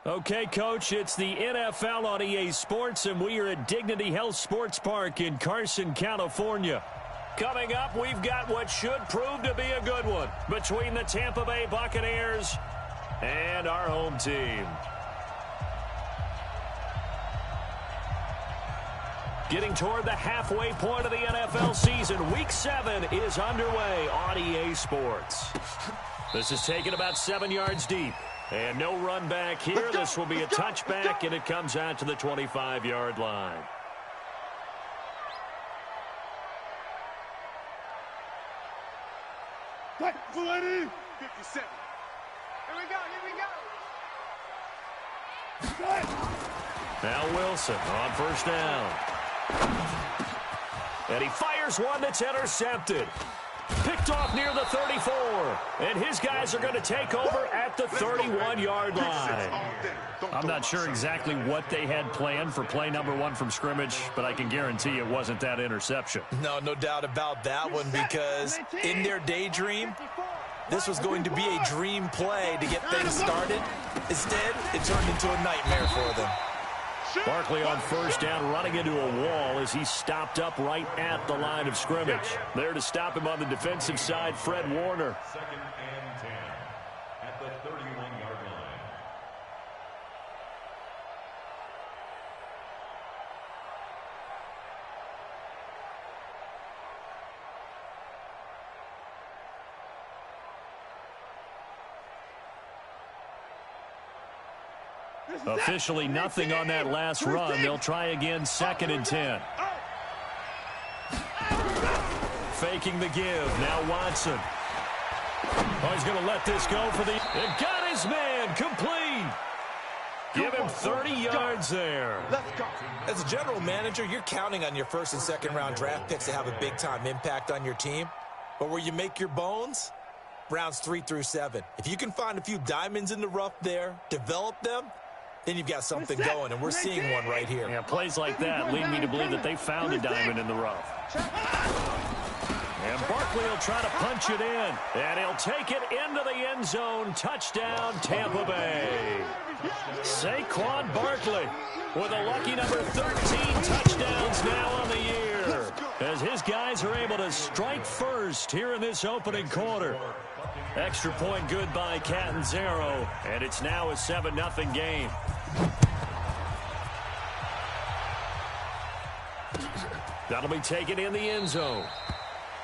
Okay, Coach, it's the NFL on EA Sports, and we are at Dignity Health Sports Park in Carson, California. Coming up, we've got what should prove to be a good one between the Tampa Bay Buccaneers and our home team. Getting toward the halfway point of the NFL season, Week 7 is underway on EA Sports. This is taken about 7 yards deep. And no run back here. This will be a touchback, and it comes out to the 25-yard line. Right, 57. Here we go. Now Wilson on first down. And he fires one that's intercepted. Picked off near the 34. And his guys are going to take over at the 31-yard line. I'm not sure exactly what they had planned for play number 1 from scrimmage, but I can guarantee it wasn't that interception. No doubt about that one, because in their daydream, this was going to be a dream play to get things started. Instead, it turned into a nightmare for them. Barkley on first down, running into a wall as he stopped up right at the line of scrimmage. There to stop him on the defensive side, Fred Warner. 2nd and 10 at the 31-yard line. Officially nothing on that last run. They'll try again, 2nd and 10. Faking the give. Now Watson. Oh, he's going to let this go for the... It got his man complete. Give him 30 yards there. As a general manager, you're counting on your first and second round draft picks to have a big-time impact on your team. But where you make your bones, rounds 3 through 7. If you can find a few diamonds in the rough there, develop them, then you've got something going, and we're seeing one right here. Yeah, plays like that lead me to believe that they found a diamond in the rough. And Barkley will try to punch it in, and he'll take it into the end zone. Touchdown, Tampa Bay. Saquon Barkley with a lucky number 13 touchdowns now on the year, as his guys are able to strike first here in this opening quarter. Extra point good by Catanzaro, and it's now a 7-0 game. That'll be taken in the end zone.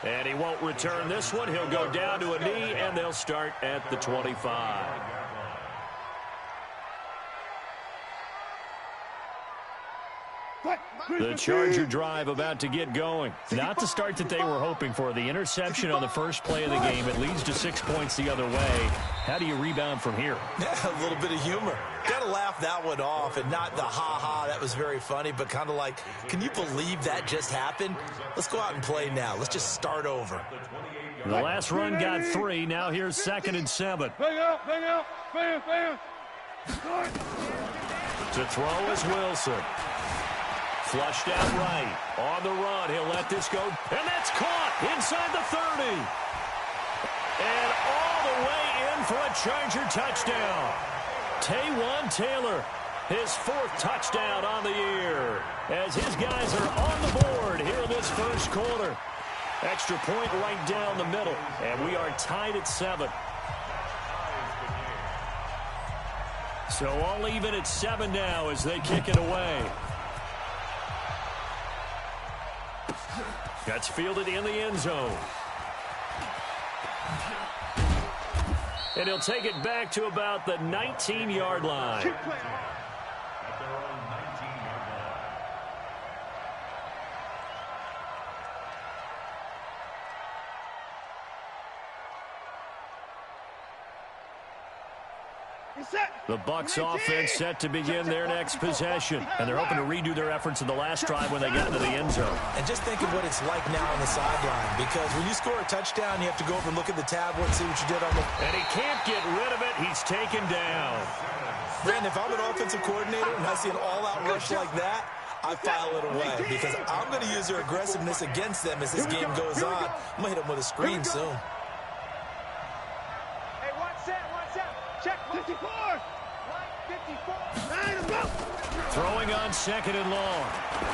And he won't return this one. He'll go down to a knee, and they'll start at the 25. The Charger drive about to get going. Not the start that they were hoping for. The interception on the first play of the game. It leads to 6 points the other way. How do you rebound from here? A little bit of humor. Got to laugh that one off, and not the ha-ha, that was very funny, but kind of like, can you believe that just happened? Let's go out and play now. Let's just start over. The last run got 3. Now here's 2nd and 7. Bang out. Bam. To throw is Wilson. Flushed out right. On the run, he'll let this go. And that's caught inside the 30. And all the way in for a Charger touchdown. Taywan Taylor, his 4th touchdown on the year, as his guys are on the board here in this first quarter. Extra point right down the middle, and we are tied at 7. So all even at 7 now as they kick it away. That's fielded in the end zone. And he'll take it back to about the 19-yard line. The Bucs offense set to begin their next possession. And they're hoping to redo their efforts in the last drive when they got into the end zone. And just think of what it's like now on the sideline, because when you score a touchdown, you have to go over and look at the tablet, see what you did on the... And he can't get rid of it. He's taken down. Brandon, if I'm an offensive coordinator and I see an all-out rush like that, I file it away, because I'm going to use their aggressiveness against them as this game goes on. I'm going to hit them with a screen soon. Hey, one set. Check 54. Throwing on second and long.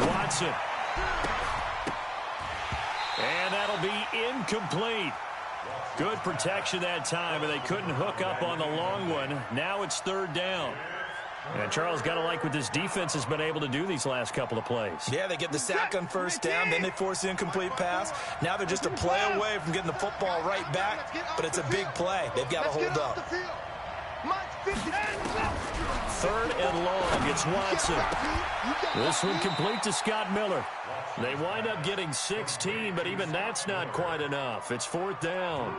Watson. And that'll be incomplete. Good protection that time, but they couldn't hook up on the long one. Now it's third down. And Charles, got to like what this defense has been able to do these last couple of plays. Yeah, they get the sack on first down, then they force the incomplete pass. Now they're just a play away from getting the football right back, but it's a big play. They've got to hold up. Third and long. It's Watson. This one complete to Scott Miller. They wind up getting 16, but even that's not quite enough. It's fourth down.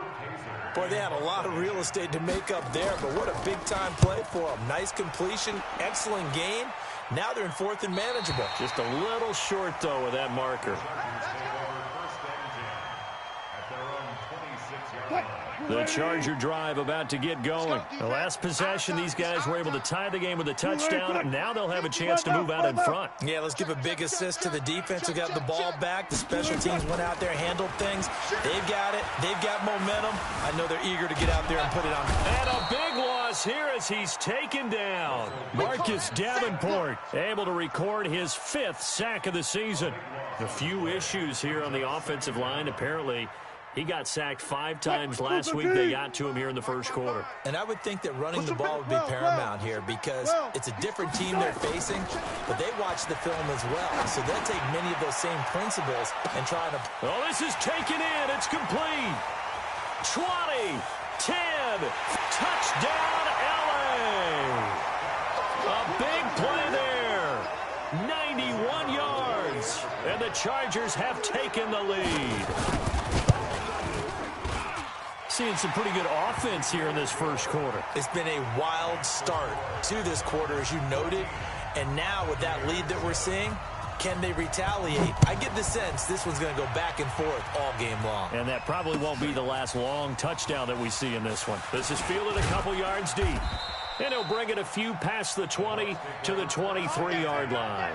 Boy, they had a lot of real estate to make up there, but what a big-time play for them. Nice completion, excellent gain. Now they're in fourth and manageable. Just a little short, though, with that marker. The Charger drive about to get going. The last possession, these guys were able to tie the game with a touchdown. Now they'll have a chance to move out in front. Yeah, let's give a big assist to the defense who got the ball back. The special teams went out there, handled things. They've got it. They've got momentum. I know they're eager to get out there and put it on. And a big loss here as he's taken down. Marcus Davenport able to record his 5th sack of the season. A few issues here on the offensive line. Apparently, he got sacked 5 times last week. They got to him here in the first quarter. And I would think that running the ball would be paramount here because it's a different team they're facing, but they watch the film as well. So they'll take many of those same principles and try to... Oh, this is taken in. It's complete. 20, 10, touchdown, LA. A big play there. 91 yards. And the Chargers have taken the lead. Seeing some pretty good offense here in this first quarter. It's been a wild start to this quarter, as you noted. And now with that lead that we're seeing, can they retaliate? I get the sense this one's going to go back and forth all game long. And that probably won't be the last long touchdown that we see in this one. This is fielded a couple yards deep. And he'll bring it a few past the 20 to the 23-yard line.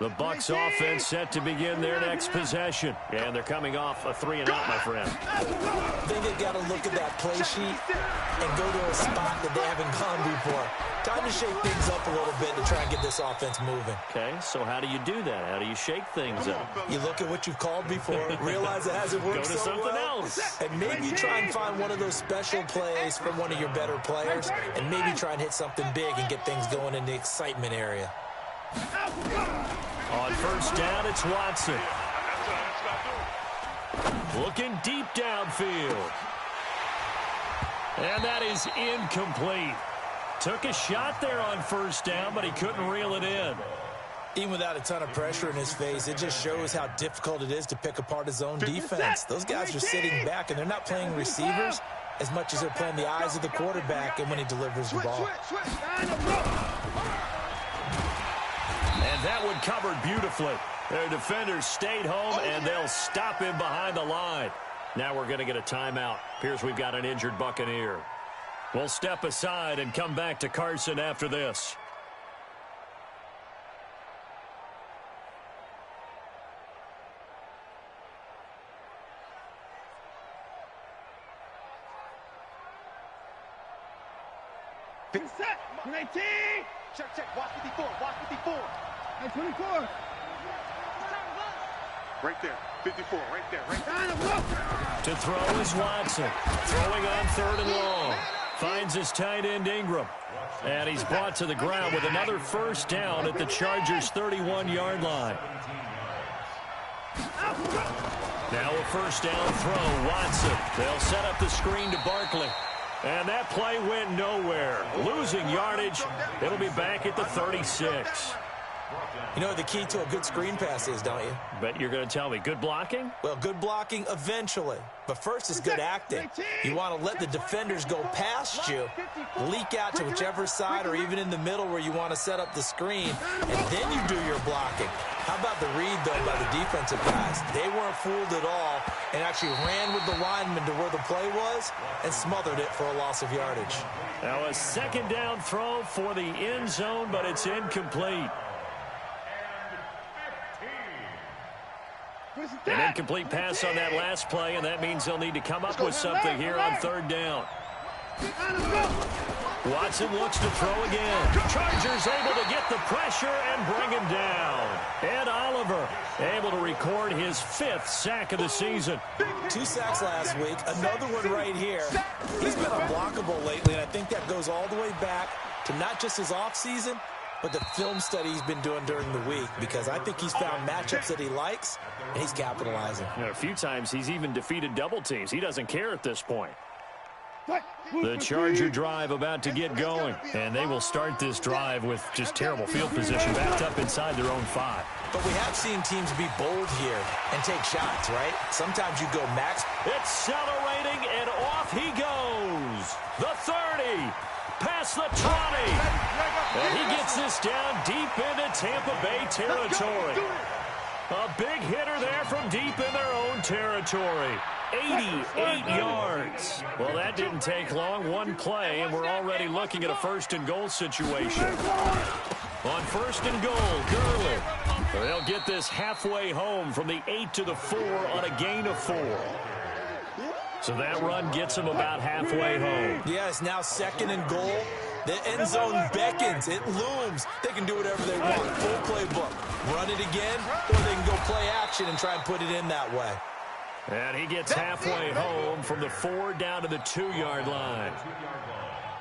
The Bucs offense set to begin their next possession. And they're coming off a 3-and-out, my friend. I think they've got to look at that play sheet and go to a spot that they haven't gone before. Time to shake things up a little bit to try and get this offense moving. Okay, so how do you do that? How do you shake things up? You look at what you've called before, realize it hasn't worked so well. Go to something else. And maybe try and find one of those special plays from one of your better players, and maybe try and hit something big and get things going in the excitement area. On first down, it's Watson. Looking deep downfield. And that is incomplete. Took a shot there on first down, but he couldn't reel it in. Even without a ton of pressure in his face, it just shows how difficult it is to pick apart his own defense. Those guys are sitting back, and they're not playing receivers as much as they're playing the eyes of the quarterback and when he delivers the ball. And that one covered beautifully. Their defenders stayed home, and they'll stop him behind the line. Now we're going to get a timeout. Appears we've got an injured Buccaneer. We'll step aside and come back to Carson after this. Set. 19. Check. Watch 54. Watch 54. And 24. Right there. 54. Right there. To throw is Watson. Throwing on third and long. Finds his tight end Ingram. And he's brought to the ground with another first down at the Chargers' 31-yard line. Now a first down throw. Watson. They'll set up the screen to Barkley. And that play went nowhere. Losing yardage. It'll be back at the 36. You know what the key to a good screen pass is, don't you? Bet you're going to tell me. Good blocking? Well, good blocking eventually. But first is good acting. You want to let the defenders go past you, leak out to whichever side or even in the middle where you want to set up the screen, and then you do your blocking. How about the read, though, by the defensive guys? They weren't fooled at all and actually ran with the lineman to where the play was and smothered it for a loss of yardage. Now a second down throw for the end zone, but it's incomplete. An incomplete pass on that last play, and that means they'll need to come up with something here on third down. Watson looks to throw again. Chargers able to get the pressure and bring him down. Ed Oliver able to record his 5th sack of the season. 2 sacks last week, another one right here. He's been unblockable lately, and I think that goes all the way back to not just his offseason, but the film study he's been doing during the week, because I think he's found matchups that he likes, and he's capitalizing. You know, a few times he's even defeated double teams. He doesn't care at this point. The Charger drive about to get going, and they will start this drive with just terrible field position, backed up inside their own 5. But we have seen teams be bold here and take shots, right? Sometimes you go max. Accelerating, and off he goes. The 30, past the 20. And he gets this down deep into Tampa Bay territory. A big hitter there from deep in their own territory. 88 yards. Well, that didn't take long. One play, and we're already looking at a 1st and goal situation. On 1st and goal, Gurley. They'll get this halfway home from the 8 to the 4 on a gain of 4. So that run gets them about halfway home. Yeah, it's now 2nd and goal. The end zone beckons. It looms. They can do whatever they want. Full playbook. Run it again, or they can go play action and try and put it in that way. And he gets halfway home from the 4 down to the 2-yard line.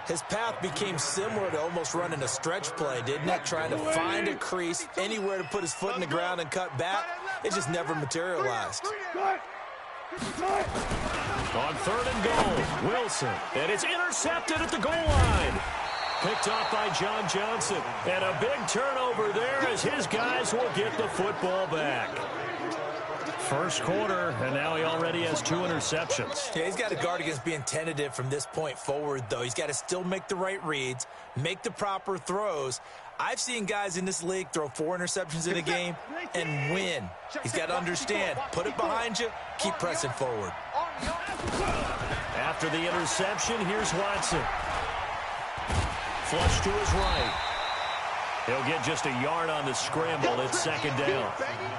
His path became similar to almost running a stretch play, didn't it? Trying to find a crease, anywhere to put his foot in the ground and cut back. It just never materialized. On 3rd and goal, Wilson. And it's intercepted at the goal line. Picked off by John Johnson. And a big turnover there as his guys will get the football back. First quarter, and now he already has 2 interceptions. Yeah, he's got to guard against being tentative from this point forward, though. He's got to still make the right reads, make the proper throws. I've seen guys in this league throw 4 interceptions in a game and win. He's got to understand, put it behind you, keep pressing forward. After the interception, here's Watson. Flush to his right. He'll get just a yard on the scramble. It's 2nd down.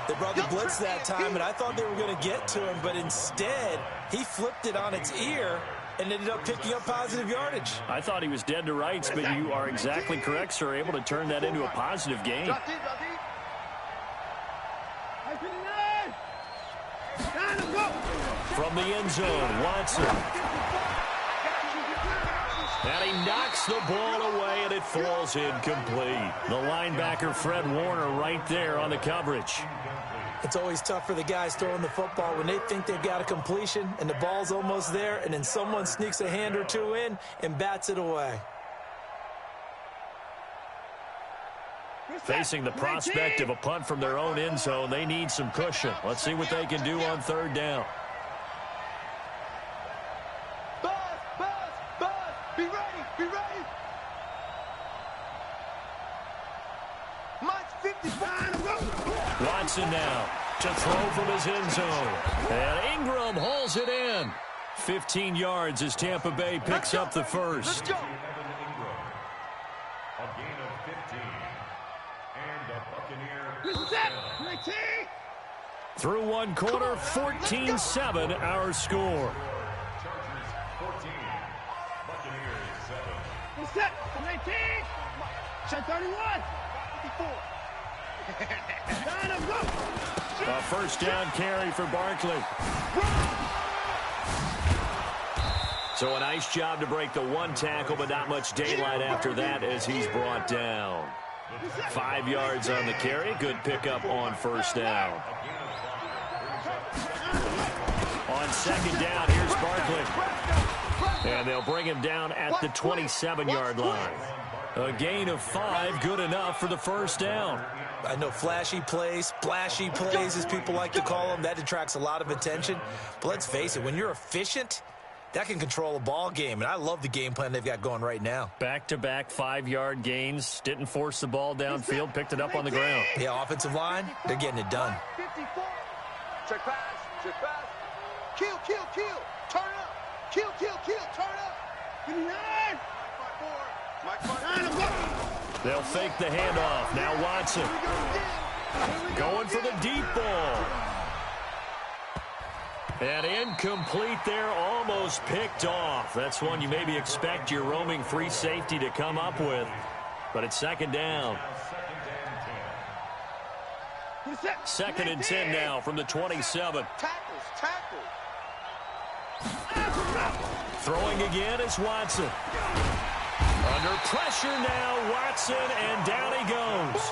They brought the blitz that time, and I thought they were going to get to him, but instead, he flipped it on its ear and ended up picking up positive yardage. I thought he was dead to rights, but you are exactly correct, sir. Able to turn that into a positive gain. From the end zone, Watson. And he knocks the ball away, and it falls incomplete. The linebacker, Fred Warner, right there on the coverage. It's always tough for the guys throwing the football when they think they've got a completion and the ball's almost there, and then someone sneaks a hand or two in and bats it away. Facing the prospect of a punt from their own end zone, they need some cushion. Let's see what they can do on 3rd down. Watson now to throw from his end zone. And Ingram hauls it in. 15 yards as Tampa Bay picks up the 1st. A gain of 15. And the Buccaneers. Through 1 quarter, 14-7 our score. Chargers 14. Buccaneers 7. Set, 19. Shot 31. 54. A 1st down carry for Barkley. So a nice job to break the 1 tackle, but not much daylight after that as he's brought down. 5 yards on the carry. Good pickup on 1st down. On 2nd down, here's Barkley. And they'll bring him down at the 27-yard line. A gain of 5, good enough for the 1st down. I know flashy plays, splashy plays, as people like to call them, that attracts a lot of attention. But let's face it, when you're efficient, that can control a ball game. And I love the game plan they've got going right now. Back-to-back 5-yard gains. Didn't force the ball downfield. Picked it up on the ground. Yeah, offensive line, they're getting it done. 54. Check pass. Check pass. Kill. Turn up. Kill. Turn up. 59. Mike 4. They'll fake the handoff. Now Watson going for the deep ball. And incomplete there, almost picked off. That's one you maybe expect your roaming free safety to come up with. But it's second down. Second and 10 now from the 27. Tackles. Throwing again is Watson. Under pressure now, Watson, and down he goes.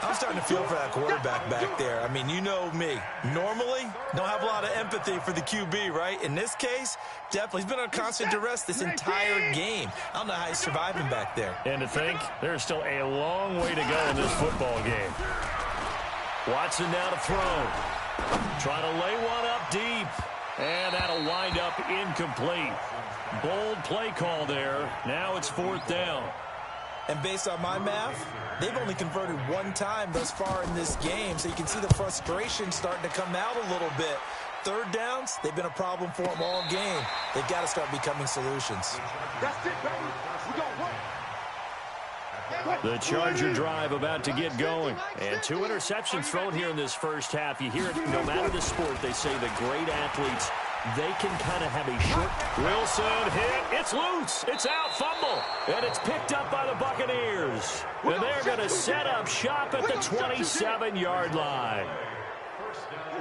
I'm starting to feel for that quarterback back there. I mean, you know me. Normally, don't have a lot of empathy for the QB, right? In this case, definitely. He's been on constant duress this entire game. I don't know how he's surviving back there. And to think, there's still a long way to go in this football game. Watson now to throw. Trying to lay one up deep. And that'll wind up incomplete. Bold play call there. Now it's fourth down. And based on my math, they've only converted one time thus far in this game, so you can see the frustration starting to come out a little bit. Third downs, they've been a problem for them all game. They've got to start becoming solutions. That's it, baby. We gon' work. The Charger drive about to get going. And 2 interceptions thrown here in this first half. You hear it, no matter the sport, they say the great athletes, they can kind of have a short. Wilson hit. It's loose. It's out. Fumble. And it's picked up by the Buccaneers. And they're going to set up shop at the 27-yard line.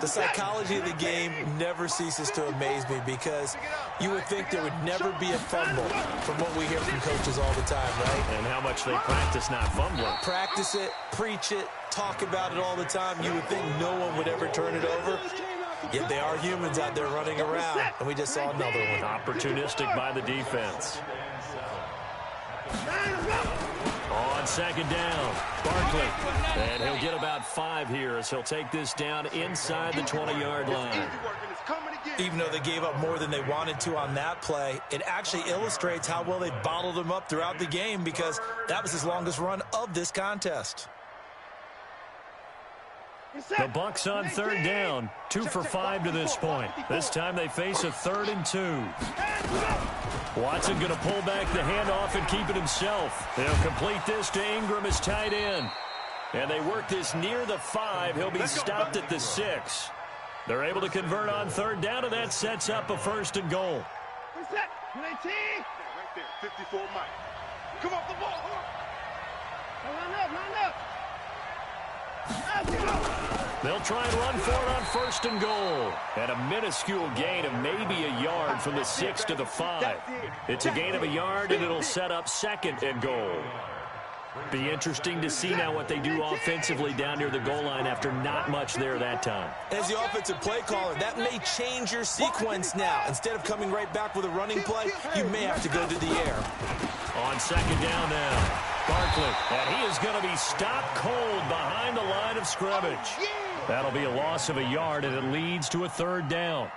The psychology of the game never ceases to amaze me because you would think there would never be a fumble from what we hear from coaches all the time, right? And how much they practice not fumbling. Practice it, preach it, talk about it all the time. You would think no one would ever turn it over. Yet they are humans out there running around, and we just saw another one. Opportunistic by the defense. On second down, Barkley. And he'll get about 5 here as he'll take this down inside the 20-yard line. Even though they gave up more than they wanted to on that play, it actually illustrates how well they bottled him up throughout the game because that was his longest run of this contest. The Bucs on third down, 2 for 5 to this point. This time they face a 3rd and 2. Watson going to pull back the handoff and keep it himself. They'll complete this to Ingram as tight end. And they work this near the 5. He'll be stopped at the 6. They're able to convert on third down, and that sets up a 1st and goal. What's that? 19? Right there, 54 Mike. Come off the ball. Line up. They'll try and run for it on 1st and goal. And a minuscule gain of maybe a yard from the 6 to the 5. It's a gain of a yard, and it'll set up 2nd and goal. Be interesting to see now what they do offensively down near the goal line after not much there that time. As the offensive play caller, that may change your sequence now. Instead of coming right back with a running play, you may have to go to the air. On second down now, Barkley. And he is going to be stopped cold behind the line of scrimmage. That'll be a loss of a yard, and it leads to a 3rd down.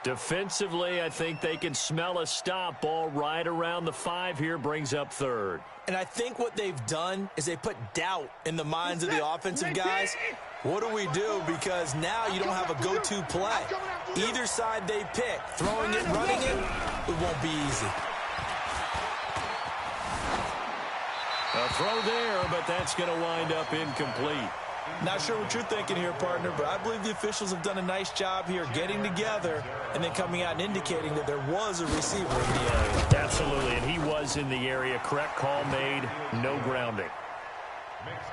Defensively, I think they can smell a stop. Ball right around the 5 here, brings up 3rd. And I think what they've done is they put doubt in the minds of the offensive guys. What do we do? Because now you don't have a go-to play. Either side they pick, throwing it, running it, it won't be easy. A throw there, but that's going to wind up incomplete. Not sure what you're thinking here, partner, but I believe the officials have done a nice job here getting together and then coming out and indicating that there was a receiver in the area. Absolutely, and he was in the area. Correct call made, no grounding.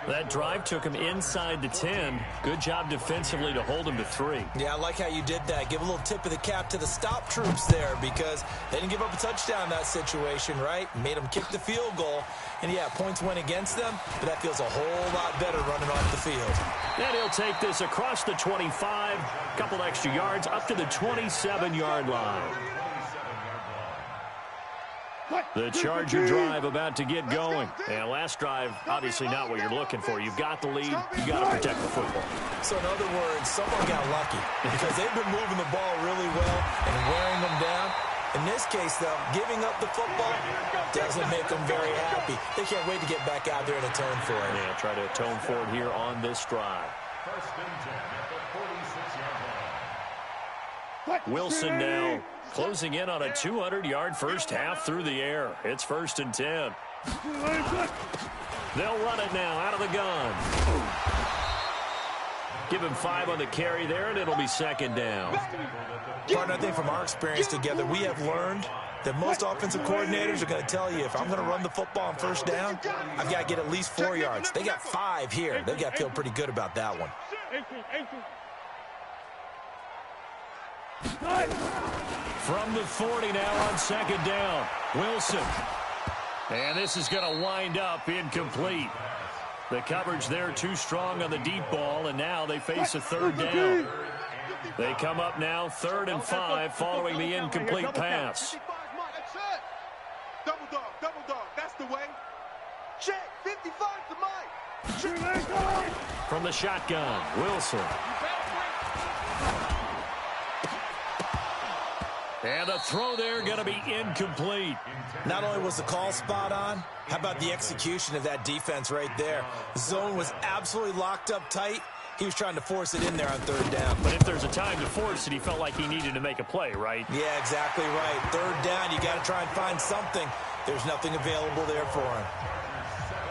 That drive took him inside the 10. Good job defensively to hold him to 3. Yeah, I like how you did that. Give a little tip of the cap to the stop troops there because they didn't give up a touchdown in that situation, right? Made them kick the field goal. And, yeah, points went against them, but that feels a whole lot better running off the field. And he'll take this across the 25, couple extra yards up to the 27-yard line. The Charger drive about to get going. And last drive, obviously not what you're looking for. You've got the lead. You've got to protect the football. So in other words, someone got lucky because they've been moving the ball really well and wearing them down. In this case, though, giving up the football doesn't make them very happy. They can't wait to get back out there and atone for it. Yeah, try to atone for it here on this drive. Wilson now closing in on a 200-yard first half through the air. It's 1st and 10. They'll run it now out of the gun. Give him 5 on the carry there, and it'll be second down. Partner, I think from our experience together, we have learned that most offensive coordinators are going to tell you, if I'm going to run the football on first down, I've got to get at least 4 yards. They got 5 here. They've got to feel pretty good about that one. From the 40 now on second down, Wilson. And this is going to wind up incomplete. The coverage there too strong on the deep ball, and now they face a third down. They come up now 3rd and 5 following the incomplete pass. Double dog, that's the way. Check, 55 to Mike. From the shotgun, Wilson. And the throw there going to be incomplete. Not only was the call spot on, how about the execution of that defense right there? The zone was absolutely locked up tight. He was trying to force it in there on 3rd down. But if there's a time to force it, he felt like he needed to make a play, right? Yeah, exactly right. 3rd down, you got to try and find something. There's nothing available there for him.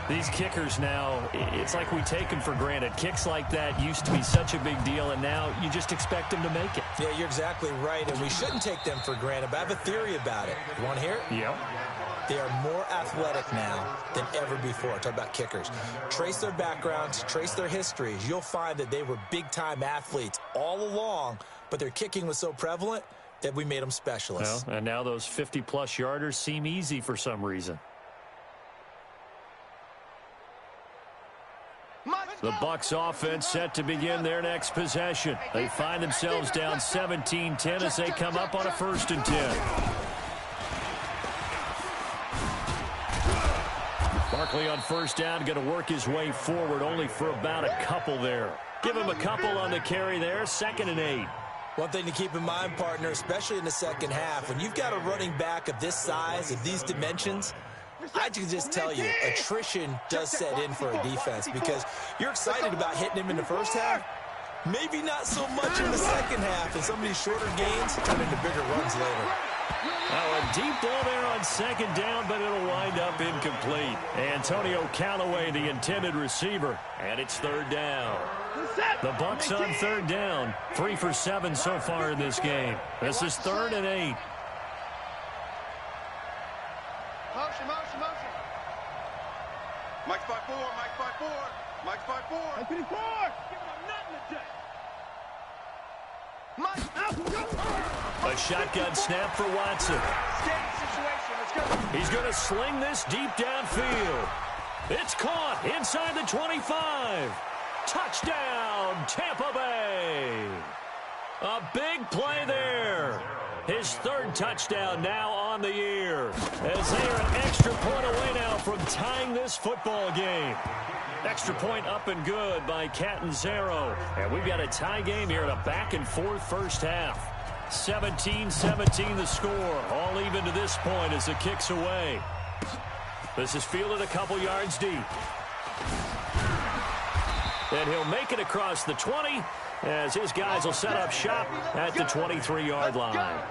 These kickers now, it's like we take them for granted. Kicks like that used to be such a big deal, and now you just expect them to make it. Yeah, you're exactly right, and we shouldn't take them for granted, but I have a theory about it. You want to hear it? Yeah. They are more athletic now than ever before. Talk about kickers. Trace their backgrounds, trace their histories. You'll find that they were big-time athletes all along, but their kicking was so prevalent that we made them specialists. Well, and now those 50-plus yarders seem easy for some reason. The Bucs offense set to begin their next possession. They find themselves down 17-10 as they come up on a 1st and 10. Barkley on 1st down, going to work his way forward only for about a couple there. Give him a couple on the carry there, 2nd and 8. One thing to keep in mind, partner, especially in the second half, when you've got a running back of this size, of these dimensions, I can just tell you, attrition does set in for a defense because you're excited about hitting him in the first half. Maybe not so much in the second half, and some of these shorter gains turn into bigger runs later. Oh, a deep ball there on 2nd down, but it'll wind up incomplete. Antonio Callaway, the intended receiver, and it's 3rd down. The Bucs on 3rd down, 3 for 7 so far in this game. This is 3rd and 8. Motion. Mike's 5-4, Mike's 5-4. Mike's 5-4. A shotgun snap for Watson. He's going to sling this deep downfield. It's caught inside the 25. Touchdown, Tampa Bay. A big play there. His 3rd touchdown now on the year, as they are an extra point away now from tying this football game. Extra point up and good by Catanzaro. And we've got a tie game here in a back-and-forth first half. 17-17 the score, all even to this point as the kick's away. This is fielded a couple yards deep. And he'll make it across the 20 as his guys will set up shop at the 23-yard line.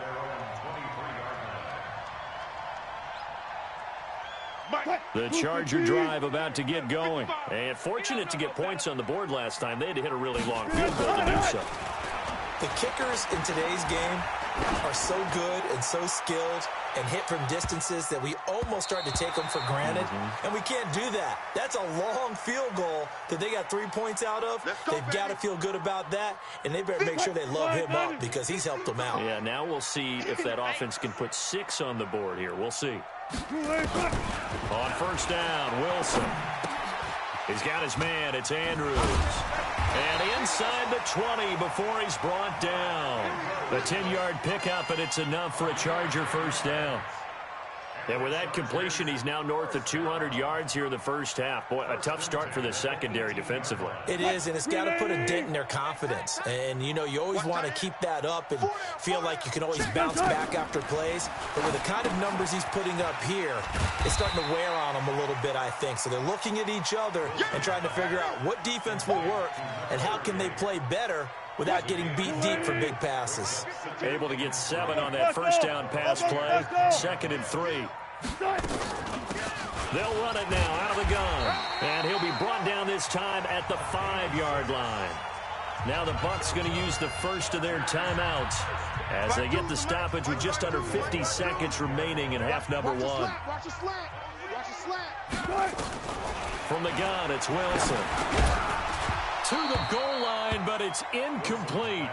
The Charger drive about to get going. And fortunate to get points on the board last time. They had to hit a really long field goal to do so. The kickers in today's game are so good and so skilled and hit from distances that we almost start to take them for granted. And we can't do that. That's a long field goal that they got 3 points out of. They've got to feel good about that, and they better make sure they love him up because he's helped them out. Yeah, now we'll see if that offense can put 6 on the board here. We'll see. On 1st down, Wilson. He's got his man. It's Andrews. And inside the 20 before he's brought down. The 10-yard pickup, and it's enough for a Charger 1st down. And with that completion, he's now north of 200 yards here in the first half. Boy, a tough start for the secondary defensively. It is, and it's got to put a dent in their confidence. And, you know, you always want to keep that up and feel like you can always bounce back after plays. But with the kind of numbers he's putting up here, it's starting to wear on them a little bit, I think. So they're looking at each other and trying to figure out what defense will work and how can they play better without getting beat deep for big passes. Able to get 7 on that 1st down pass play. 2nd and 3. They'll run it now out of the gun. And he'll be brought down this time at the 5-yard line. Now the Bucs going to use the first of their timeouts as they get the stoppage with just under 50 seconds remaining in half number one. From the gun, it's Wilson. To the goal line, but it's incomplete.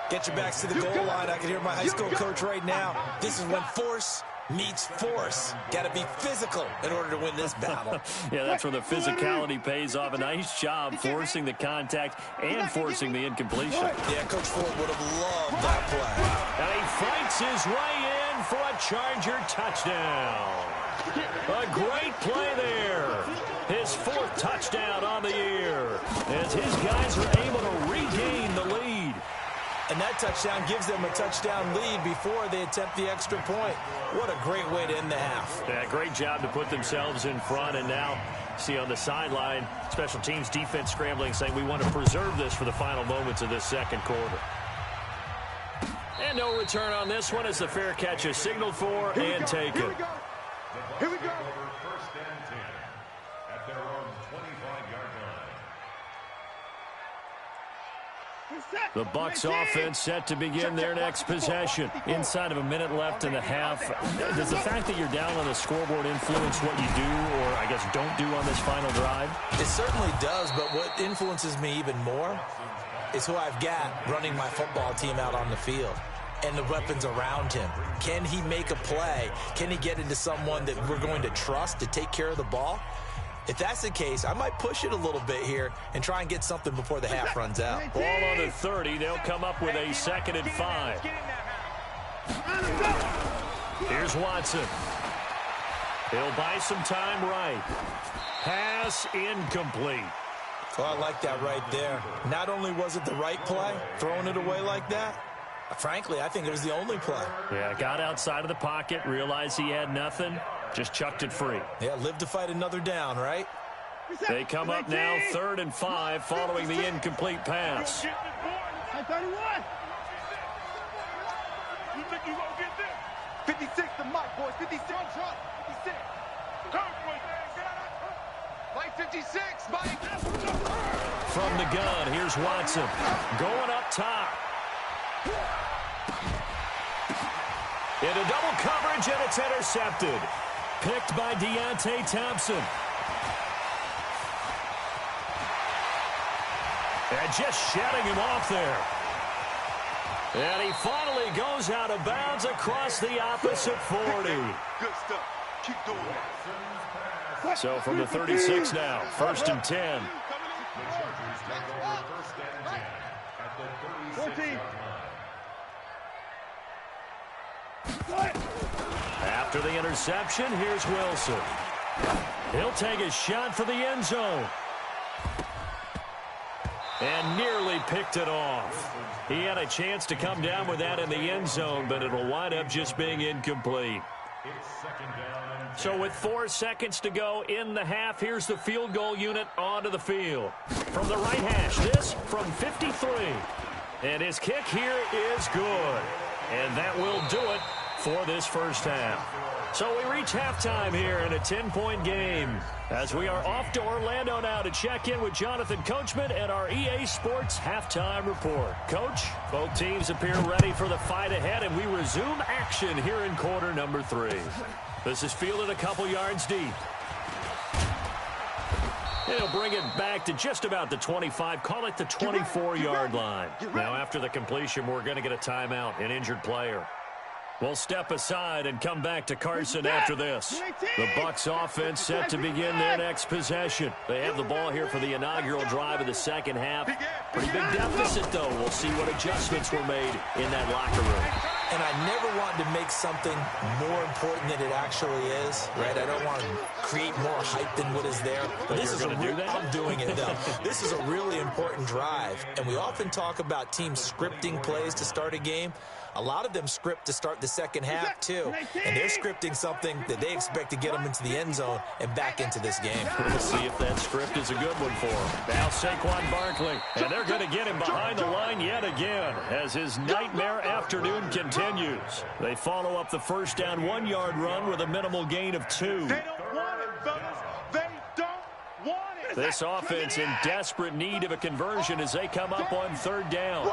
Get your backs to the goal line. I can hear my high school coach right now. This is when force meets force. Got to be physical in order to win this battle. Yeah, that's where the physicality pays off. A nice job forcing the contact and forcing the incompletion. Yeah, Coach Ford would have loved that play. And he fights his way in for a Charger touchdown. A great play there. His fourth touchdown on the year as his guys are able to regain the lead. And that touchdown gives them a touchdown lead before they attempt the extra point. What a great way to end the half. Yeah, great job to put themselves in front. And now, see on the sideline, special teams defense scrambling, saying we want to preserve this for the final moments of this second quarter. And no return on this one as the fair catch is signaled for and taken. Here we go. First and 10 at their own 25-yard line. The Bucs offense set to begin their next possession. Inside of a minute left in the half. Does the fact that you're down on the scoreboard influence what you do or, I guess, don't do on this final drive? It certainly does, but what influences me even more is who I've got running my football team out on the field and the weapons around him. Can he make a play? Can he get into someone that we're going to trust to take care of the ball? If that's the case, I might push it a little bit here and try and get something before the half runs out. Ball on the 30. They'll come up with a 2nd and 5. Here's Watson. He'll buy some time right. Pass incomplete. So I like that right there. Not only was it the right play, throwing it away like that, frankly, I think it was the only play. Yeah, got outside of the pocket, realized he had nothing, just chucked it free. Yeah, live to fight another down, right? They come up now 3rd and 5 following the incomplete pass. 31. You think you gonna get this? 56 to Mike, boys. 56. 56. Mike 56, Mike. From the gun, here's Watson. Going up top. Into double coverage, and it's intercepted. Picked by Deontay Thompson. And just shutting him off there. And he finally goes out of bounds across the opposite 40. Good stuff. Keep doing it. So from the 36 now, 1st and 10. The Chargers take over first and 10 at the 36-yard line. After the interception, here's Wilson. He'll take a shot for the end zone. And nearly picked it off. He had a chance to come down with that in the end zone, but it'll wind up just being incomplete. It's 2nd down and So with 4 seconds to go in the half, here's the field goal unit onto the field. From the right hash, this from 53. And his kick here is good. And that will do it for this first half. So we reach halftime here in a 10-point game as we are off to Orlando now to check in with Jonathan Coachman and our EA Sports halftime report. Coach, both teams appear ready for the fight ahead, and we resume action here in quarter number 3. This is fielded a couple yards deep. He'll bring it back to just about the 25, call it the 24-yard line. Now after the completion, we're going to get a timeout, an injured player. We'll step aside and come back to Carson after this. The Bucs offense set to begin their next possession. They have the ball here for the inaugural drive of the second half. Pretty big deficit, though. We'll see what adjustments were made in that locker room. And I never wanted to make something more important than it actually is, right? I don't want to create more hype than what is there. But this is going to do that? I'm doing it, though. This is a really important drive, and we often talk about teams scripting plays to start a game. A lot of them script to start the second half, too. And they're scripting something that they expect to get them into the end zone and back into this game. We'll see if that script is a good one for him. Now Saquon Barkley. And they're going to get him behind the line yet again as his nightmare afternoon continues. They follow up the first down 1-yard run with a minimal gain of 2. They don't want it, fellas. They don't want it. This offense in desperate need of a conversion as they come up on third down.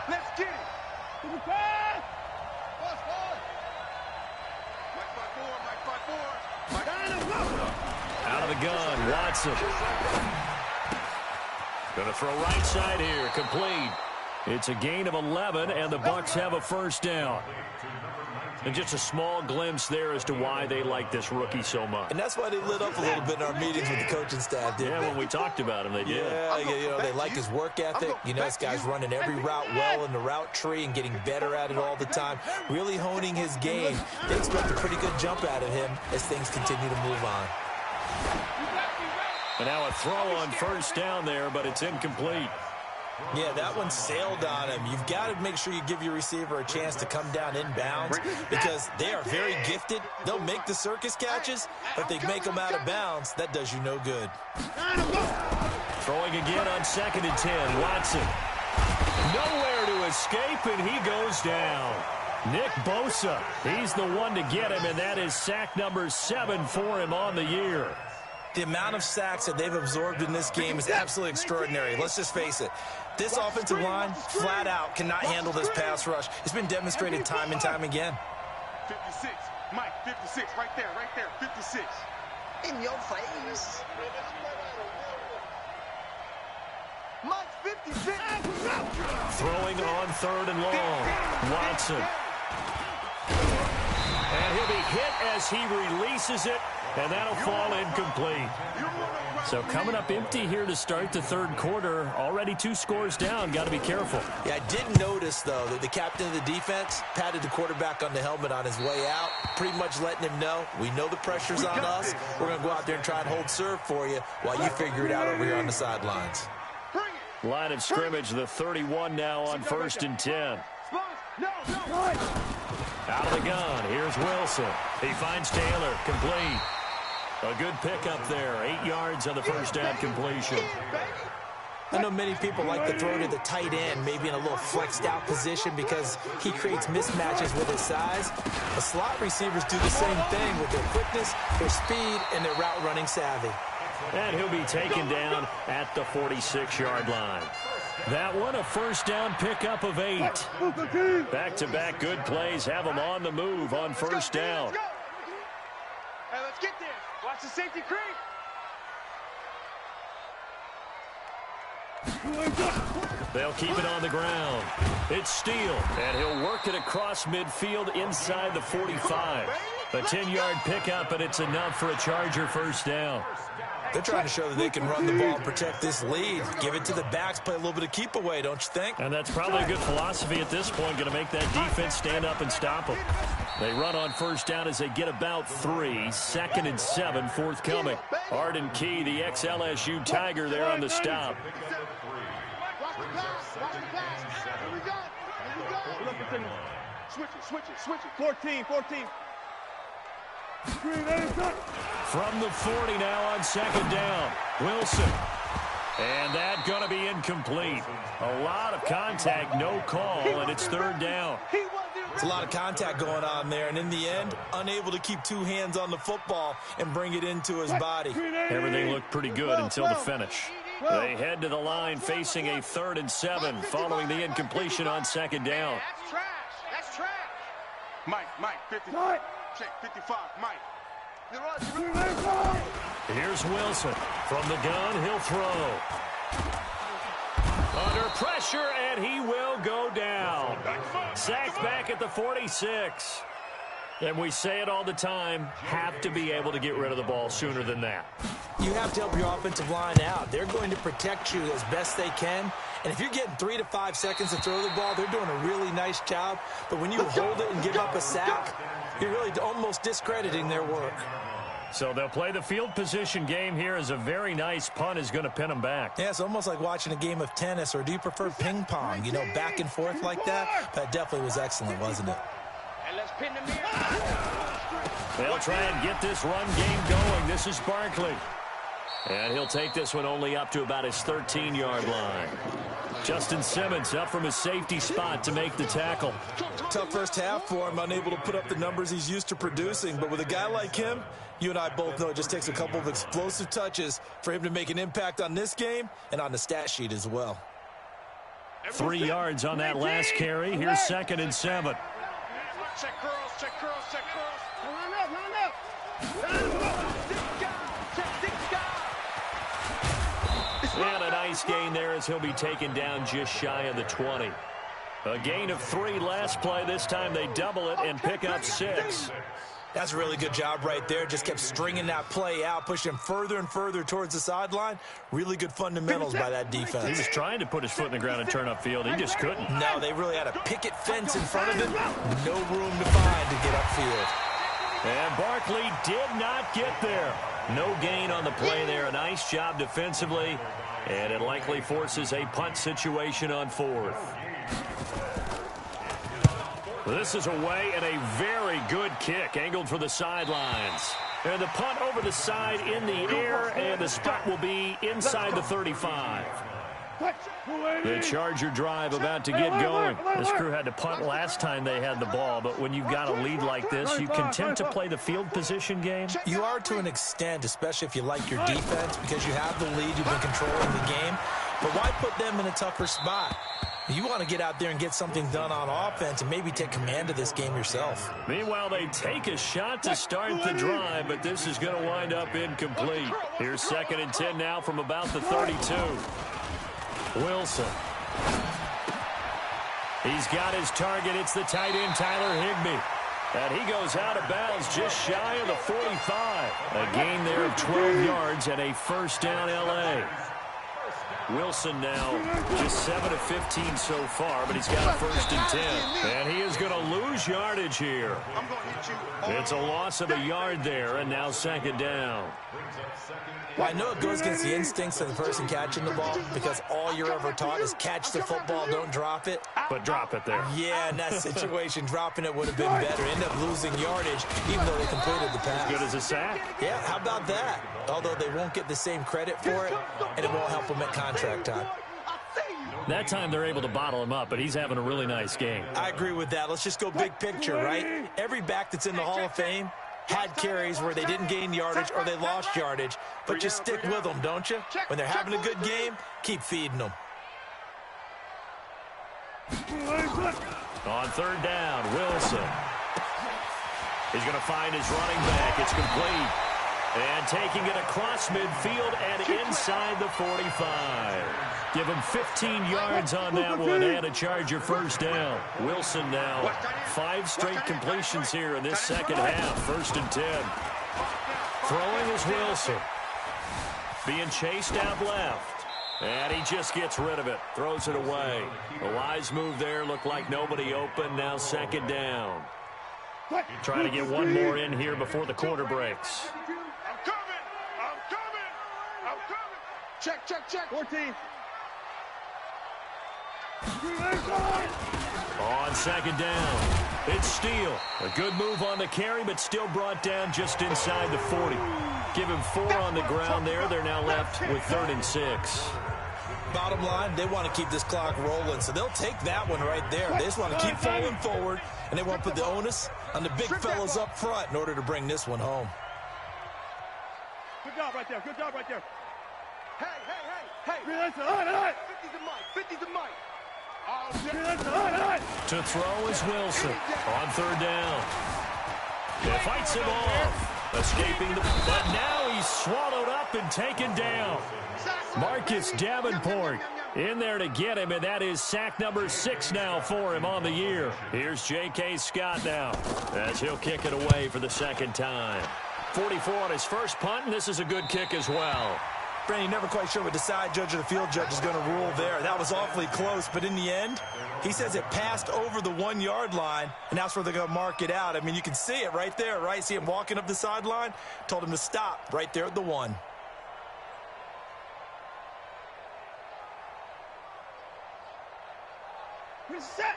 Let's get it. Out of the gun, Watson. Going to throw right side here, complete. It's a gain of 11, and the Bucs have a first down. And just a small glimpse there as to why they like this rookie so much. And that's why they lit up a little bit in our meetings with the coaching staff, didn't they? When we talked about him, they did. Yeah, you know, they like his work ethic. You know, this guy's running every route well in the route tree and getting better at it all the time, really honing his game. They expect a pretty good jump out of him as things continue to move on. And now a throw on first down there, but it's incomplete. Yeah, that one sailed on him. You've got to make sure you give your receiver a chance to come down inbounds because they are very gifted. They'll make the circus catches, but if they make them out of bounds, that does you no good. Throwing again on 2nd and 10. Watson. Nowhere to escape, and he goes down. Nick Bosa, he's the one to get him, and that is sack number 7 for him on the year. The amount of sacks that they've absorbed in this game is absolutely extraordinary. Let's just face it. This offensive line, flat out, cannot handle this pass rush. It's been demonstrated time and time again. 56. Mike, 56. Right there, 56. In your face. Mike, 56. Throwing on 3rd and long. Watson. And he'll be hit as he releases it. And that'll fall incomplete. So coming up empty here to start the third quarter. Already 2 scores down. Got to be careful. Yeah, I did notice, though, that the captain of the defense patted the quarterback on the helmet on his way out, pretty much letting him know, we know the pressure's on us. We're going to go out there and try and hold serve for you while you figure it out over here on the sidelines. Line of scrimmage, the 31 now on 1st and 10. Out of the gun. Here's Wilson. He finds Taylor. Complete. A good pickup there. 8 yards on the first down completion. I know many people like to throw to the tight end, maybe in a little flexed out position because he creates mismatches with his size. The slot receivers do the same thing with their quickness, their speed, and their route running savvy. And he'll be taken down at the 46-yard line. That one, a first down pickup of 8. Back-to-back good plays have them on the move on first down. Hey, let's get there. Watch the safety creep. They'll keep it on the ground. It's Steele, and he'll work it across midfield inside the 45. A 10-yard pickup, and it's enough for a Charger first down. They're trying to show that they can run the ball and protect this lead. Give it to the backs, play a little bit of keep away, don't you think? And that's probably a good philosophy at this point, going to make that defense stand up and stop them. They run on first down as they get about 3. 2nd and 7 forthcoming. Arden Key, the ex-LSU Tiger there on the stop. Switch it. 14. From the 40 now on 2nd down. Wilson. And that going to be incomplete. A lot of contact, no call, and it's 3rd down. It's a lot of contact going on there, and in the end, unable to keep 2 hands on the football and bring it into his body. Everything looked pretty good until the finish. They head to the line facing a 3rd and 7 following the incompletion on 2nd down. That's trash. Mike, 55. Check, 55, Mike. Here's Wilson. From the gun, he'll throw. Under pressure, and he will go down. Sacked back at the 46. And we say it all the time, have to be able to get rid of the ball sooner than that. You have to help your offensive line out. They're going to protect you as best they can. And if you're getting 3 to 5 seconds to throw the ball, they're doing a really nice job. But when you hold it and give up a sack, you're really almost discrediting their work. So they'll play the field position game here as a very nice punt is going to pin them back. Yeah, it's almost like watching a game of tennis, or do you prefer ping pong? You know, back and forth like that? That definitely was excellent, wasn't it? And let's pin them here. They'll try and get this run game going. This is Barkley. And he'll take this one only up to about his 13-yard line. Justin Simmons up from his safety spot to make the tackle. Tough first half for him, unable to put up the numbers he's used to producing. But with a guy like him, you and I both know it just takes a couple of explosive touches for him to make an impact on this game and on the stat sheet as well. 3 yards on that last carry. Here's 2nd and 7. Check curls, check curls, check curls. And a nice gain there as he'll be taken down just shy of the 20. A gain of 3 last play. This time they double it and pick up 6. That's a really good job right there. Just kept stringing that play out, pushing him further and further towards the sideline. Really good fundamentals by that defense. He was trying to put his foot in the ground and turn upfield. He just couldn't. No, they really had a picket fence in front of him. No room to find to get upfield. And Barkley did not get there. No gain on the play there. A nice job defensively. And it likely forces a punt situation on 4th. This is away and a very good kick angled for the sidelines. And the punt over the side in the air, and the spot will be inside the 35. The Charger drive about to get going. This crew had to punt last time they had the ball, but when you've got a lead like this, you content to play the field position game? You are to an extent, especially if you like your defense, because you have the lead, you've been controlling the game. But why put them in a tougher spot? You want to get out there and get something done on offense and maybe take command of this game yourself. Meanwhile, they take a shot to start the drive, but this is going to wind up incomplete. Here's 2nd and 10 now from about the 32. Wilson. He's got his target. It's the tight end, Tyler Higbee. And he goes out of bounds just shy of the 45. A gain there of 12 yards and a first down L.A. Wilson now just 7 of 15 so far, but he's got a 1st and 10. And he is going to lose yardage here. It's a loss of a yard there, and now 2nd down. Well, I know it goes against the instincts of the person catching the ball because all you're ever taught is catch the football, don't drop it. But drop it there. Yeah, in that situation, dropping it would have been better. End up losing yardage, even though they completed the pass. Good as a sack. Yeah, how about that? Although they won't get the same credit for it, and it won't help them at contract time. That time they're able to bottle him up, but he's having a really nice game. I agree with that. Let's just go big picture, right? Every back that's in the Hall of Fame had carries where they didn't gain yardage or they lost yardage, but just stick with them, don't you? When they're having a good game, keep feeding them. On 3rd down, Wilson. He's going to find his running back. It's complete. And taking it across midfield and inside the 45. Give him 15 yards on that one and a Charger first down. Wilson now 5 straight completions here in this 2nd half. 1st and 10. Throwing is Wilson. Being chased out left. And he just gets rid of it. Throws it away. A wise move there. Looked like nobody open. Now 2nd down. Trying to get one more in here before the quarter breaks. I'm coming. Check, check, check. 14. On 2nd down, it's Steele. A good move on the carry, but still brought down just inside the 40. Give him 4 on the ground there. They're now left with 3rd and 6. Bottom line, they want to keep this clock rolling, so they'll take that one right there. They just want to keep falling forward, and they want to put the onus on the big fellas up front in order to bring this one home. Good job right there. Good job right there. Hey. 50's the mic. 50's the mic. To throw is Wilson on 3rd down. It fights him off, escaping but now he's swallowed up and taken down. Marcus Davenport in there to get him, and that is sack number 6 now for him on the year. Here's J.K. Scott now as he'll kick it away for the 2nd time. 44 on his first punt, and this is a good kick as well. Brandon, you're never quite sure what the side judge or the field judge is going to rule there. That was awfully close, but in the end, he says it passed over the 1-yard line, and that's where they're going to mark it out. I mean, you can see it right there, right? See him walking up the sideline? Told him to stop right there at the 1.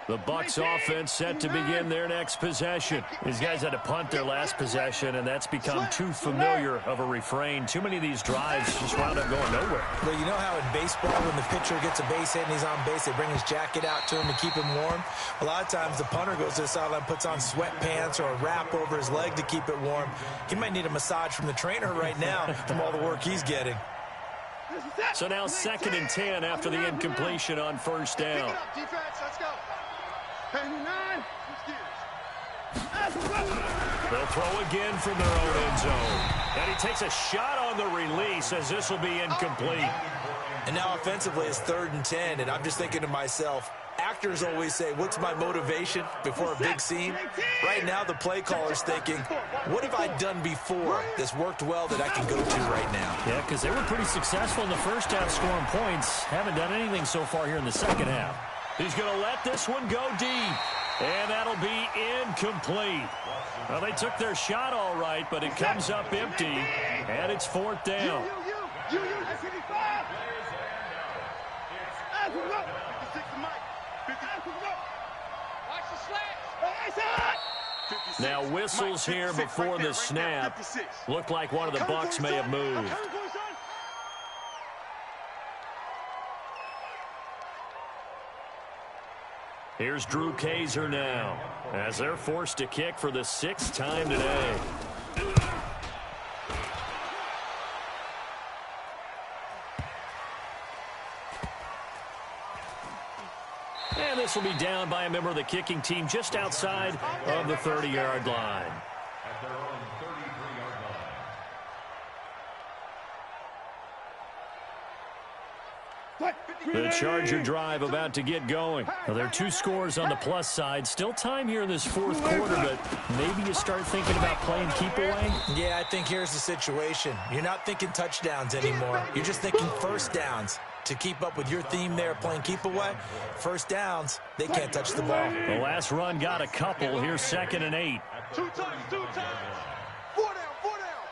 The Bucs offense set to begin their next possession. These guys had to punt their last possession, and that's become too familiar of a refrain. Too many of these drives just wound up going nowhere. Well, you know how in baseball, when the pitcher gets a base hit and he's on base, they bring his jacket out to him to keep him warm? A lot of times the punter goes to the sideline, puts on sweatpants or a wrap over his leg to keep it warm. He might need a massage from the trainer right now from all the work he's getting. So now 2nd and 10 after the incompletion on first down. Defense, let's go. 59. They'll throw again from their own end zone. And he takes a shot on the release as this will be incomplete. And now offensively it's 3rd and 10, and I'm just thinking to myself, actors always say, what's my motivation before a big scene? Right now the play caller's thinking, what have I done before that's worked well that I can go to right now? Yeah, because they were pretty successful in the first half scoring points. Haven't done anything so far here in the second half. He's going to let this one go deep. And that'll be incomplete. Well, they took their shot all right, but it comes up empty. And it's 4th down. Now whistles here before the snap. Looked like one of the Bucs may have moved. Here's Drew Kaiser now, as they're forced to kick for the 6th time today. And this will be down by a member of the kicking team just outside of the 30-yard line. At their own 33-yard line. The Charger drive about to get going. Well, there are 2 scores on the plus side. Still time here in this 4th quarter, but maybe you start thinking about playing keep away. Yeah, I think here's the situation. You're not thinking touchdowns anymore. You're just thinking first downs. To keep up with your theme there, playing keep away, first downs, they can't touch the ball. The last run got a couple. Here's 2nd and 8. 2 times. 4 down,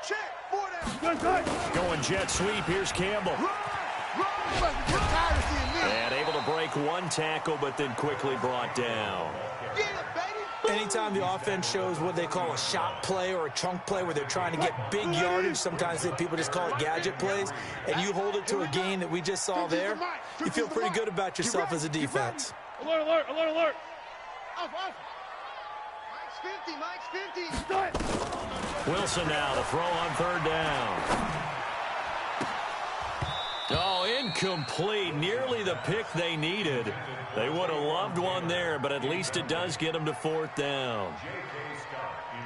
check, 4 down. Going jet sweep. Here's Campbell. And able to break one tackle, but then quickly brought down. Anytime the offense shows what they call a shot play or a chunk play where they're trying to get big yardage, sometimes people just call it gadget plays, and you hold it to a gain that we just saw there, you feel pretty good about yourself as a defense. Alert. Mike's 50. Wilson now to throw on 3rd down. Oh, incomplete. Nearly the pick they needed. They would have loved one there, but at least it does get them to 4th down.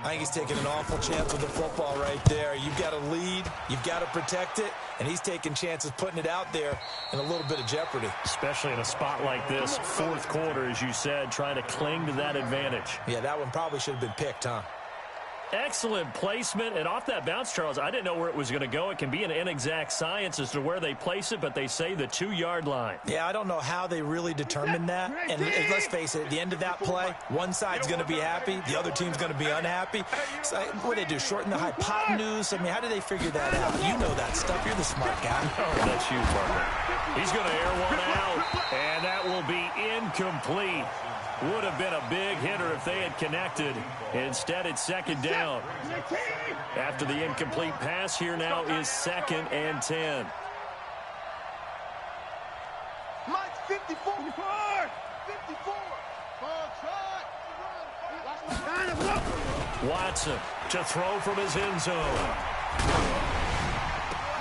I think he's taking an awful chance with the football right there. You've got to lead, you've got to protect it, and he's taking chances putting it out there in a little bit of jeopardy. Especially in a spot like this, 4th quarter, as you said, trying to cling to that advantage. Yeah, that one probably should have been picked, huh? Excellent placement, and off that bounce, Charles, I didn't know where it was going to go. It can be an inexact science as to where they place it, but they say the 2-yard line. Yeah, I don't know how they really determined that. And let's face it, at the end of that play, one side's going to be happy, the other team's going to be unhappy. So what do they do, shorten the hypotenuse? I mean, how do they figure that out? You know that stuff. You're the smart guy. Oh, that's you, partner. He's going to air one out, and that will be incomplete. Would have been a big hitter if they had connected. Instead, it's 2nd down. After the incomplete pass, here now is 2nd and 10. Mike's 54. 54. Watson to throw from his end zone.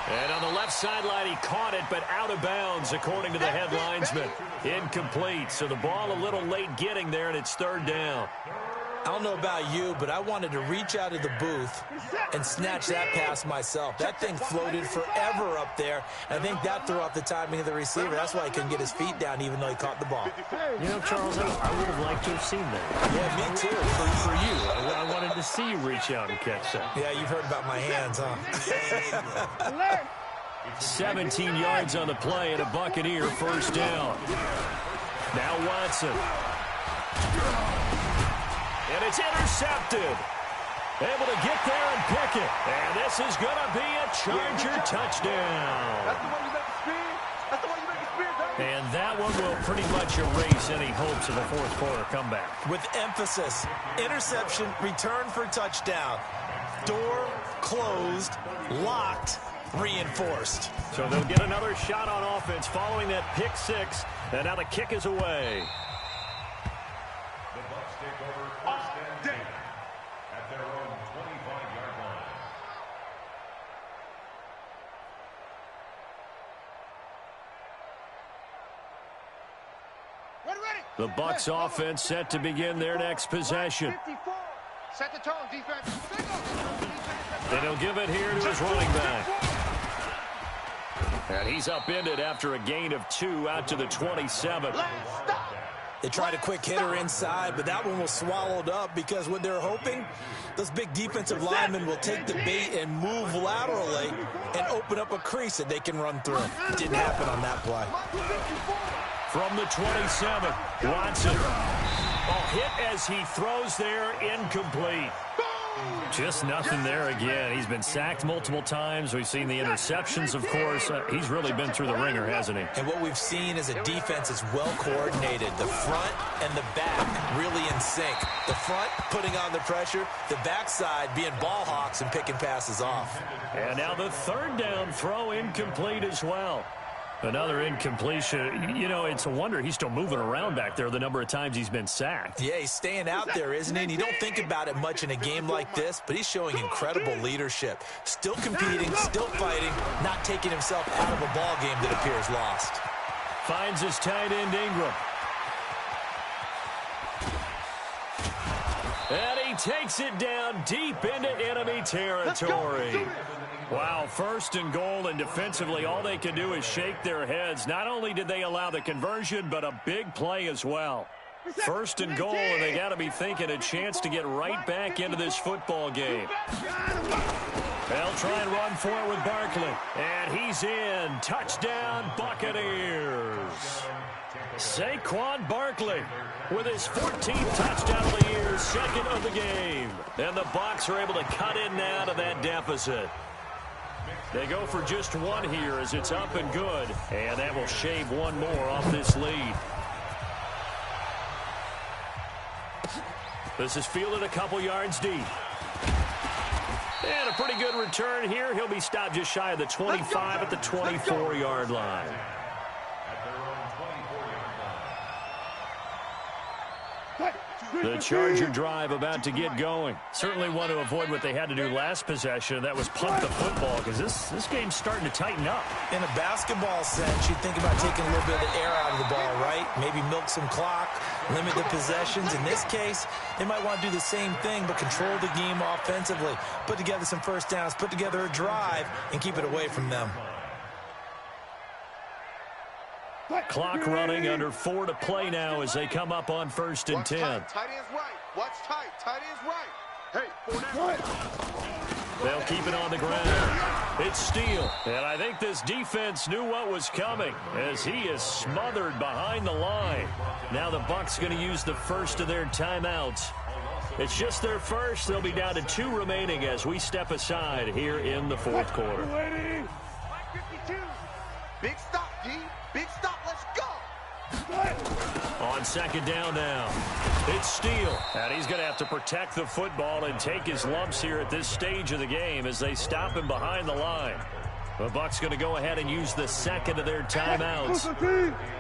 And on the left sideline, he caught it, but out of bounds, according to the head linesman. Incomplete, so the ball a little late getting there, and it's 3rd down. I don't know about you, but I wanted to reach out of the booth and snatch that pass myself. That thing floated forever up there. I think that threw off the timing of the receiver. That's why he couldn't get his feet down, even though he caught the ball. You know, Charles, I would have liked to have seen that. Yeah, me too. For you, I wanted to see you reach out and catch that. Yeah, you've heard about my hands, huh? 17 yards on the play and a Buccaneer 1st down. Now Watson. And it's intercepted. Able to get there and pick it. And this is going to be a Charger touchdown. That's the way you make a spin. That's the way you make a spin, baby. And that one will pretty much erase any hopes of a fourth quarter comeback. With emphasis, interception, return for touchdown. Door closed, locked, reinforced. So they'll get another shot on offense following that pick six. And now the kick is away. The Bucs take over first and 10 at their own 25-yard line. The Bucs offense set to begin their next possession. 54. Set the tone, defense. And he'll give it here to his running back. And he's upended after a gain of 2 out to the 27. They tried a quick hitter inside, but that one was swallowed up because what they're hoping, those big defensive linemen will take the bait and move laterally and open up a crease that they can run through. Didn't happen on that play. From the 27, Watson. Hit as he throws there, incomplete. Just nothing there again. He's been sacked multiple times. We've seen the interceptions, of course. He's really been through the ringer, hasn't he? And what we've seen is a defense that's well coordinated. The front and the back really in sync. The front putting on the pressure, the backside being ball hawks and picking passes off. And now the third down throw incomplete as well. Another incompletion. You know, it's a wonder he's still moving around back there the number of times he's been sacked. Yeah, he's staying out there, isn't he? And you don't think about it much in a game like this, but he's showing incredible leadership. Still competing, still fighting, not taking himself out of a ball game that appears lost. Finds his tight end, Ingram. And he takes it down deep into enemy territory. Wow, first and goal, and defensively all they can do is shake their heads. Not only did they allow the conversion, but a big play as well. First and goal, and they got to be thinking a chance to get right back into this football game. They'll try and run for it with Barkley. And he's in. Touchdown, Buccaneers. Saquon Barkley with his 14th touchdown of the year, second of the game. And the Bucs are able to cut in now to that deficit. They go for just one here as it's up and good. And that will shave one more off this lead. This is fielded a couple yards deep. And a pretty good return here. He'll be stopped just shy of the 25 at the 24-yard line. The Charger drive about to get going. Certainly want to avoid what they had to do last possession. That was punt the football because this game's starting to tighten up. In a basketball sense, you think about taking a little bit of the air out of the ball, right? Maybe milk some clock, limit the possessions. In this case, they might want to do the same thing but control the game offensively. Put together some first downs, put together a drive, and keep it away from them. Clock running, under 4 to play now as they come up on 1st and 10. Tight end's right. Watch tight. Tight end's right. Hey, they'll keep it on the ground. It's Steele. And I think this defense knew what was coming as he is smothered behind the line. Now the Bucs going to use the first of their timeouts. It's just their first. They'll be down to 2 remaining as we step aside here in the fourth quarter. 52. Big stop, D. Big stop. Let's go. On second down now, it's Steele. And he's going to have to protect the football and take his lumps here at this stage of the game as they stop him behind the line. The Bucs going to go ahead and use the second of their timeouts.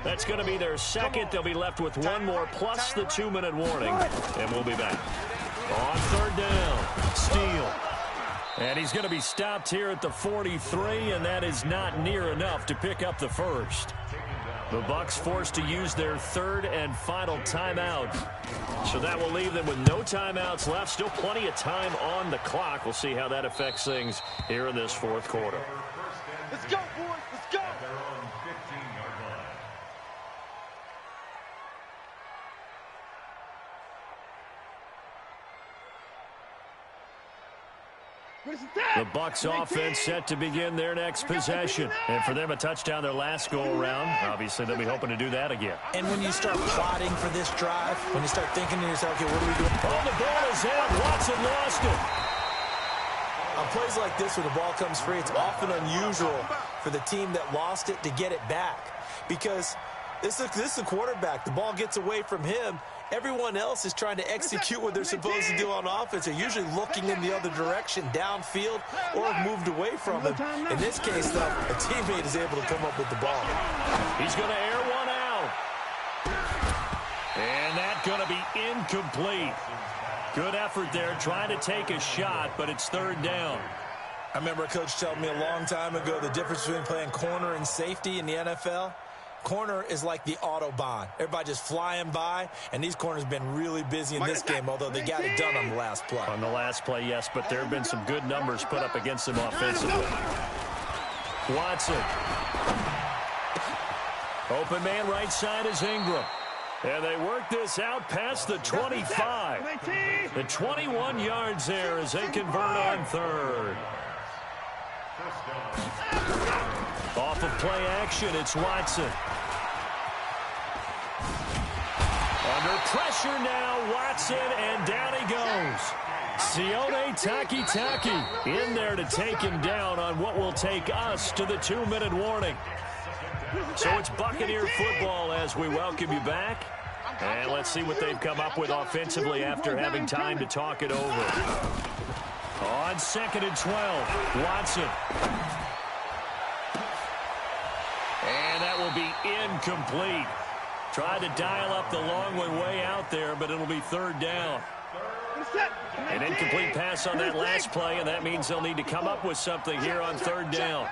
That's going to be their second. They'll be left with one more plus the 2-minute warning. And we'll be back. On third down, Steele. And he's going to be stopped here at the 43, and that is not near enough to pick up the first. The Bucs forced to use their third and final timeout. So that will leave them with no timeouts left. Still plenty of time on the clock. We'll see how that affects things here in this fourth quarter. Let's go, boys. Let's go. The Bucs offense set to begin their next possession. And for them, a touchdown their last go-around. Obviously, they'll be hoping to do that again. And when you start plotting for this drive, when you start thinking to yourself, okay, what are we doing? Oh, the ball is out. Watson lost it. On plays like this, when the ball comes free, it's often unusual for the team that lost it to get it back. Because this is a quarterback. The ball gets away from him. Everyone else is trying to execute what they're supposed to do on offense. They're usually looking in the other direction, downfield, or have moved away from him. In this case, though, a teammate is able to come up with the ball. He's going to air one out. And that's going to be incomplete. Good effort there, trying to take a shot, but it's third down. I remember a coach telling me a long time ago the difference between playing corner and safety in the NFL. Corner is like the Autobahn. Everybody just flying by, and these corners have been really busy in this game, although they got it done on the last play. On the last play, yes, but there have been some good numbers put up against them offensively. Watson. Open man right side is Ingram. And they work this out past the 25. The 21 yards there as they convert on third. Off of play action, it's Watson. Under pressure now, Watson, and down he goes. Sione Takitaki in there to take him down on what will take us to the 2-minute warning. So it's Buccaneer football as we welcome you back. And let's see what they've come up with offensively after having time to talk it over. On 2nd and 12, Watson. And that will be incomplete. Tried to dial up the long one way out there, but it'll be third down. An incomplete pass on that last play, and that means they'll need to come up with something here on third down.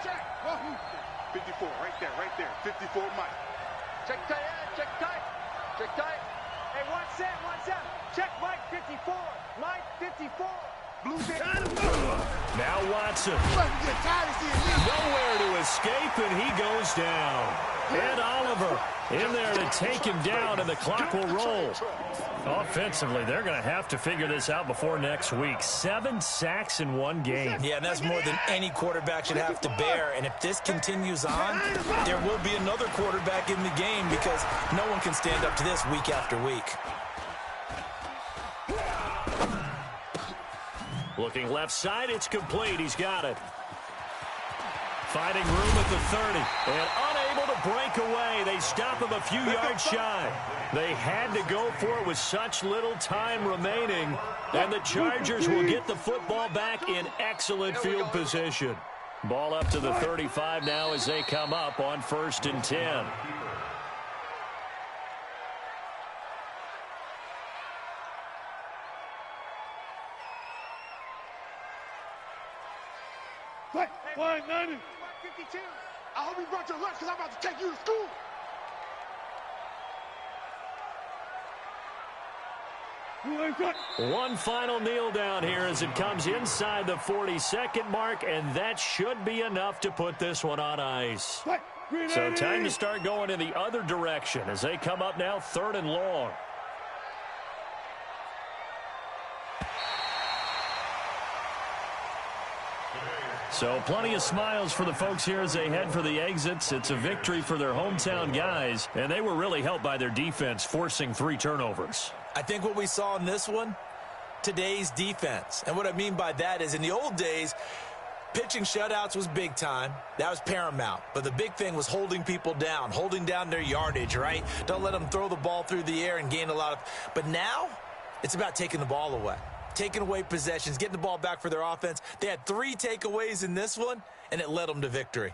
54, right there. 54, Mike. Check tight, check tight. Check tight. Hey, one set. Check Mike 54. Mike 54. Blue Now Watson. Nowhere to escape, and he goes down. Ed Oliver in there to take him down, and the clock will roll. Offensively, they're going to have to figure this out before next week. 7 sacks in one game. Yeah, and that's more than any quarterback should have to bear. And if this continues on, there will be another quarterback in the game because no one can stand up to this week after week. Looking left side, it's complete. He's got it. Finding room at the 30. And unable to break away. They stop him a few yards shy. They had to go for it with such little time remaining. And the Chargers will get the football back in excellent field position. Ball up to the 35 now as they come up on 1st and 10. Fine, 90. 52. I hope you brought your lunch because I'm about to take you to school. One final kneel down here as it comes inside the 40-second mark, and that should be enough to put this one on ice. So time to start going in the other direction as they come up now 3rd and long. So plenty of smiles for the folks here as they head for the exits. It's a victory for their hometown guys, and they were really helped by their defense, forcing 3 turnovers. I think what we saw in this one, today's defense. And what I mean by that is in the old days, pitching shutouts was big time. That was paramount. But the big thing was holding people down, holding down their yardage, right? Don't let them throw the ball through the air and gain a lot of... But now, it's about taking the ball away. Taking away possessions, getting the ball back for their offense. They had 3 takeaways in this one, and it led them to victory.